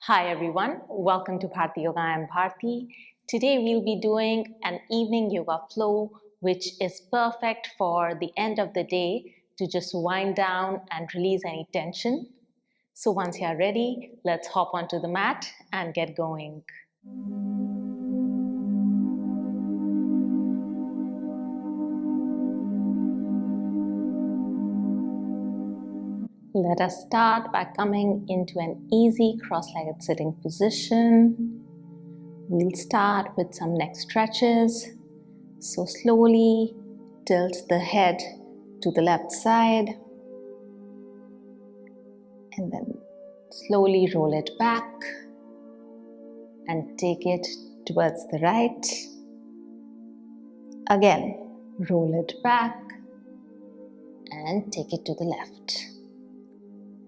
Hi everyone, welcome to Bharti Yoga. I am Bharti. Today we'll be doing an evening yoga flow which is perfect for the end of the day to just wind down and release any tension. So once you are ready, let's hop onto the mat and get going. Let us start by coming into an easy cross-legged sitting position. We'll start with some neck stretches. So slowly tilt the head to the left side and then slowly roll it back and take it towards the right. Again, roll it back and take it to the left.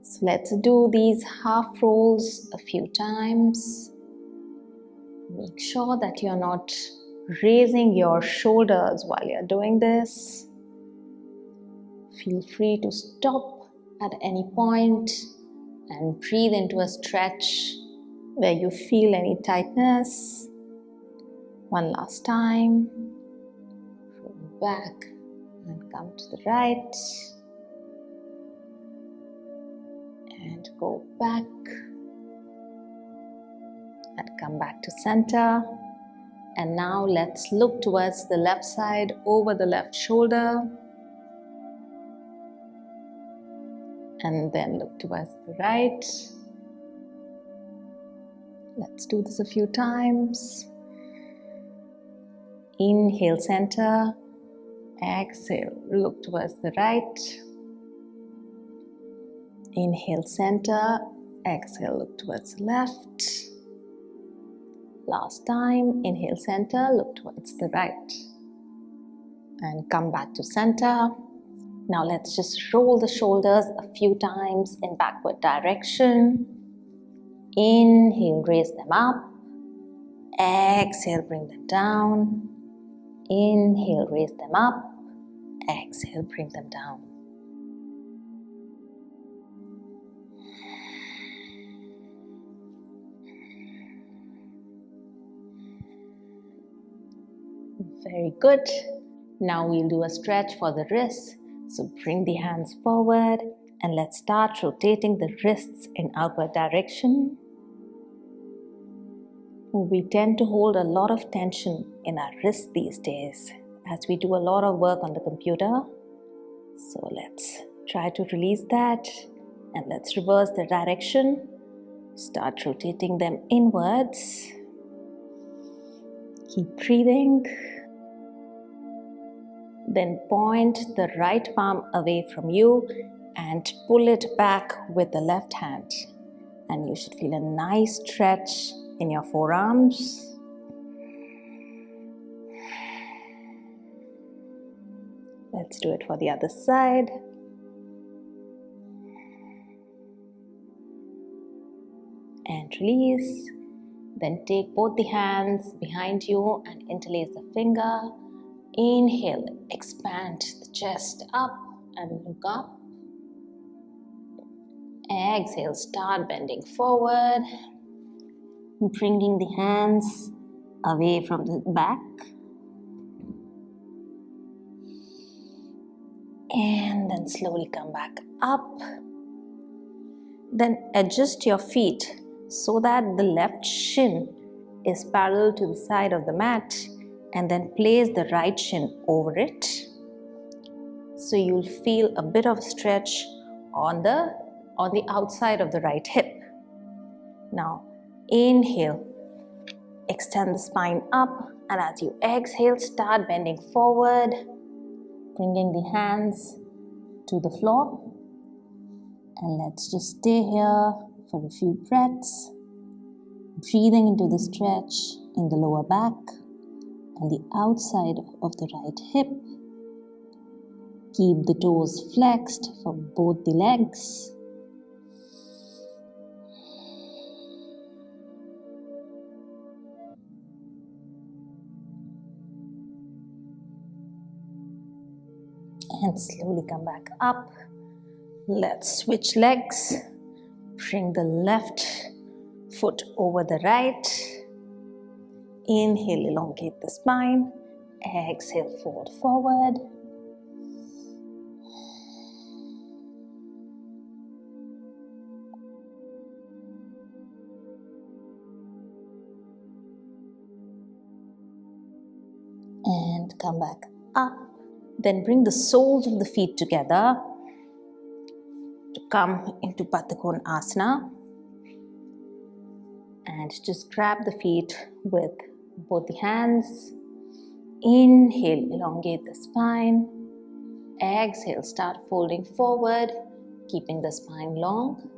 So let's do these half rolls a few times. Make sure that you're not raising your shoulders while you're doing this. Feel free to stop at any point and breathe into a stretch where you feel any tightness. One last time. Roll back and come to the right. And go back. And come back to center. And now let's look towards the left side, over the left shoulder. And then look towards the right. Let's do this a few times. Inhale, center. Exhale, look towards the right. Inhale, center. Exhale, look towards the left. Last time, inhale, center, look towards the right. And come back to center. Now let's just roll the shoulders a few times in backward direction. Inhale, raise them up. Exhale, bring them down. Inhale, raise them up. Exhale, bring them down. Very good. Now we'll do a stretch for the wrists. So bring the hands forward and let's start rotating the wrists in outward direction. We tend to hold a lot of tension in our wrists these days as we do a lot of work on the computer. So let's try to release that and let's reverse the direction. Start rotating them inwards. Keep breathing. Then point the right palm away from you and pull it back with the left hand. And you should feel a nice stretch in your forearms. Let's do it for the other side. And release. Then take both the hands behind you and interlace the finger. Inhale, expand the chest up and look up. Exhale, start bending forward. Bringing the hands away from the back. And then slowly come back up. Then adjust your feet so that the left shin is parallel to the side of the mat. And then place the right shin over it. So you'll feel a bit of stretch on the outside of the right hip. Now inhale, extend the spine up, and as you exhale, start bending forward, bringing the hands to the floor. And let's just stay here for a few breaths, breathing into the stretch in the lower back and the outside of the right hip. Keep the toes flexed for both the legs. And slowly come back up. Let's switch legs. Bring the left foot over the right. Inhale, elongate the spine. Exhale, fold forward. And come back up. Then bring the soles of the feet together to come into Padmakonasana. And just grab the feet with both the hands. Inhale, elongate the spine. Exhale, start folding forward, keeping the spine long.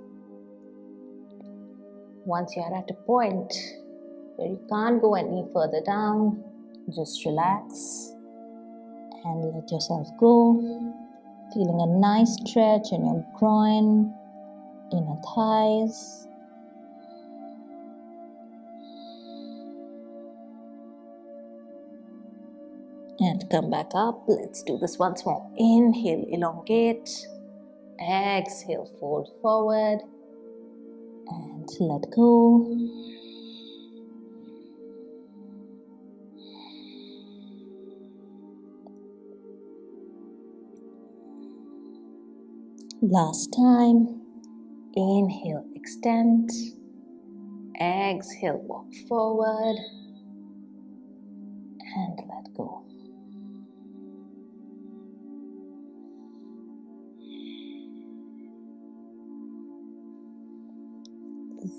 Once you are at a point where you can't go any further down, just relax and let yourself go. Feeling a nice stretch in your groin, inner thighs. And come back up. Let's do this once more. Inhale, elongate. Exhale, fold forward. And let go. Last time. Inhale, extend. Exhale, walk forward. And let go.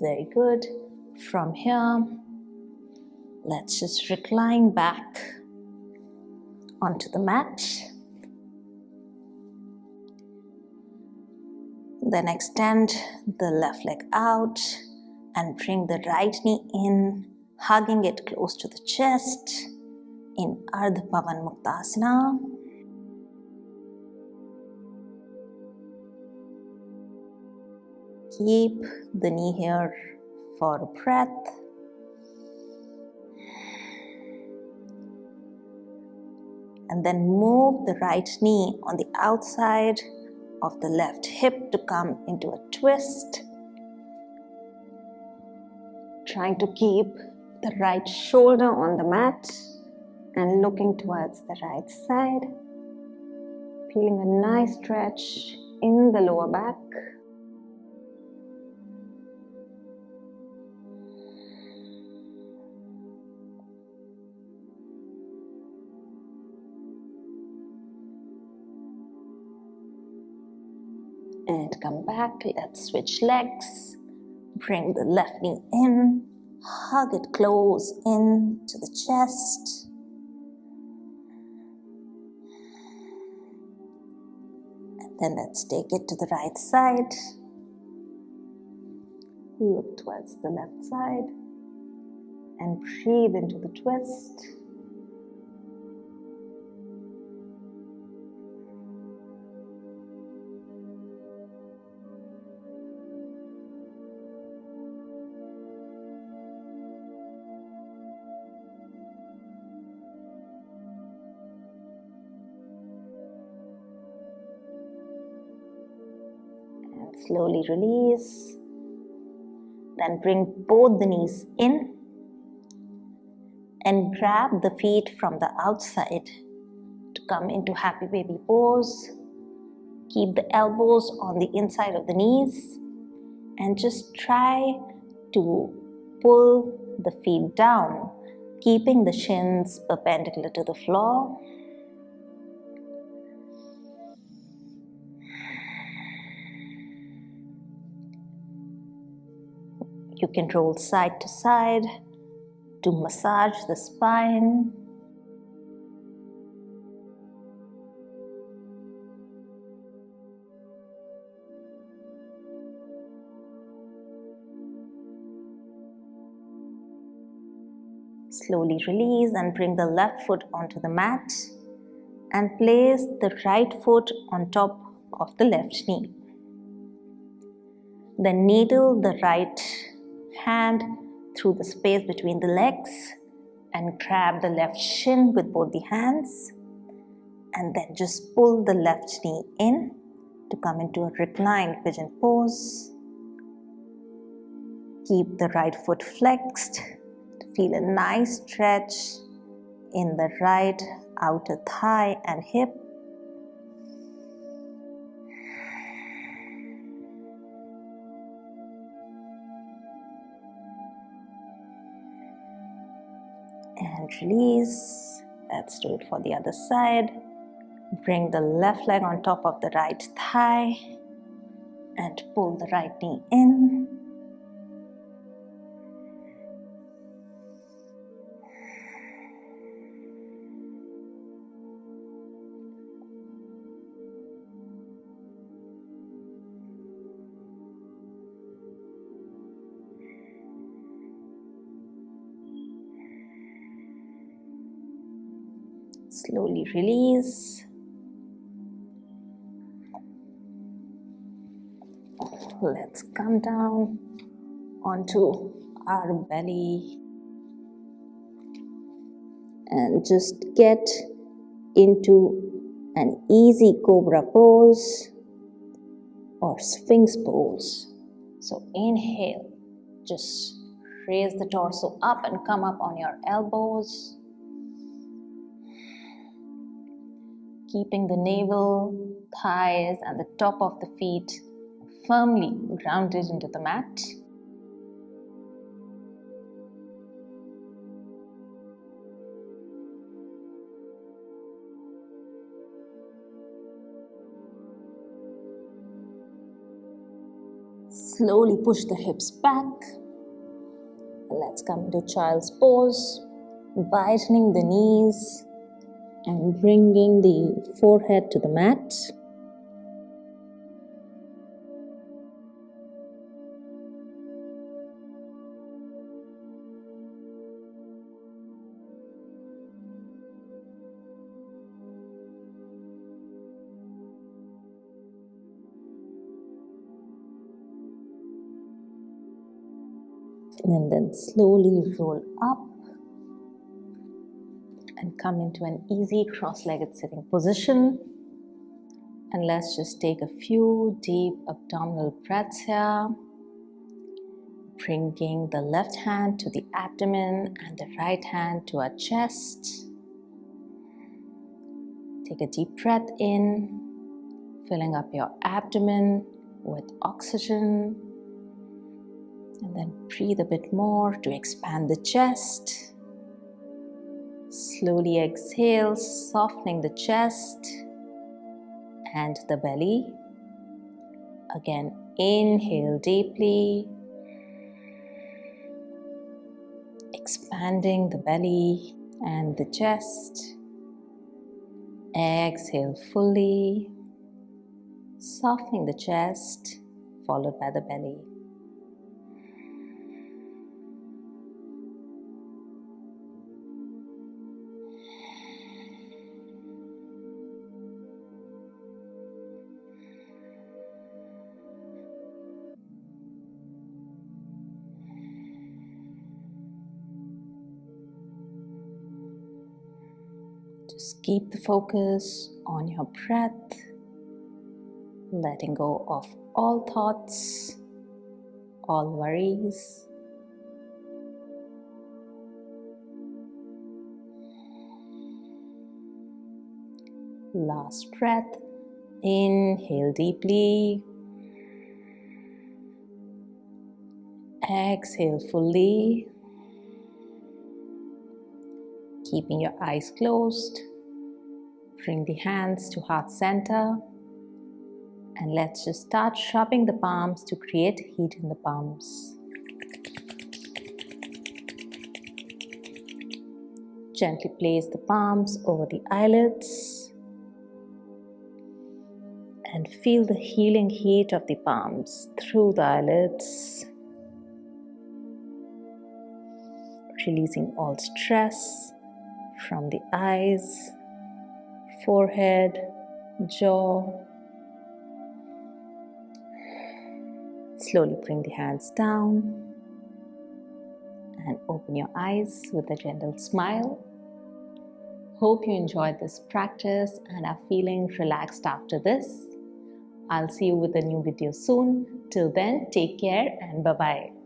Very good. From here, let's just recline back onto the mat. Then extend the left leg out and bring the right knee in, hugging it close to the chest in Ardha Pavan Muktasana. Keep the knee here for a breath. And then move the right knee on the outside of the left hip to come into a twist. Trying to keep the right shoulder on the mat and looking towards the right side. Feeling a nice stretch in the lower back. And come back. Let's switch legs. Bring the left knee in. Hug it close in to the chest. And then let's take it to the right side. Look towards the left side. And breathe into the twist. Slowly release. Then bring both the knees in and grab the feet from the outside to come into happy baby pose. Keep the elbows on the inside of the knees and just try to pull the feet down, keeping the shins perpendicular to the floor. You can roll side to side to massage the spine. Slowly release and bring the left foot onto the mat and place the right foot on top of the left knee. Then needle the right hand through the space between the legs and grab the left shin with both the hands, and then just pull the left knee in to come into a reclined pigeon pose. Keep the right foot flexed to feel a nice stretch in the right outer thigh and hip. And release. Let's do it for the other side. Bring the left leg on top of the right thigh and pull the right knee in. Slowly release. Let's come down onto our belly and just get into an easy cobra pose or sphinx pose. So inhale, just raise the torso up and come up on your elbows. Keeping the navel, thighs and the top of the feet firmly grounded into the mat. Slowly push the hips back. Let's come into child's pose, widening the knees and bringing the forehead to the mat. And then slowly roll up and come into an easy cross-legged sitting position. And let's just take a few deep abdominal breaths here. Bringing the left hand to the abdomen and the right hand to our chest. Take a deep breath in, filling up your abdomen with oxygen. And then breathe a bit more to expand the chest. Slowly exhale, softening the chest and the belly. Again, inhale deeply, expanding the belly and the chest. Exhale fully, softening the chest, followed by the belly. Just keep the focus on your breath, letting go of all thoughts, all worries. Last breath, inhale deeply, exhale fully, keeping your eyes closed. Bring the hands to heart center and let's just start rubbing the palms to create heat in the palms. Gently place the palms over the eyelids and feel the healing heat of the palms through the eyelids, releasing all stress from the eyes, forehead, jaw. Slowly bring the hands down and open your eyes with a gentle smile. Hope you enjoyed this practice and are feeling relaxed after this. I'll see you with a new video soon. Till then, take care and bye-bye.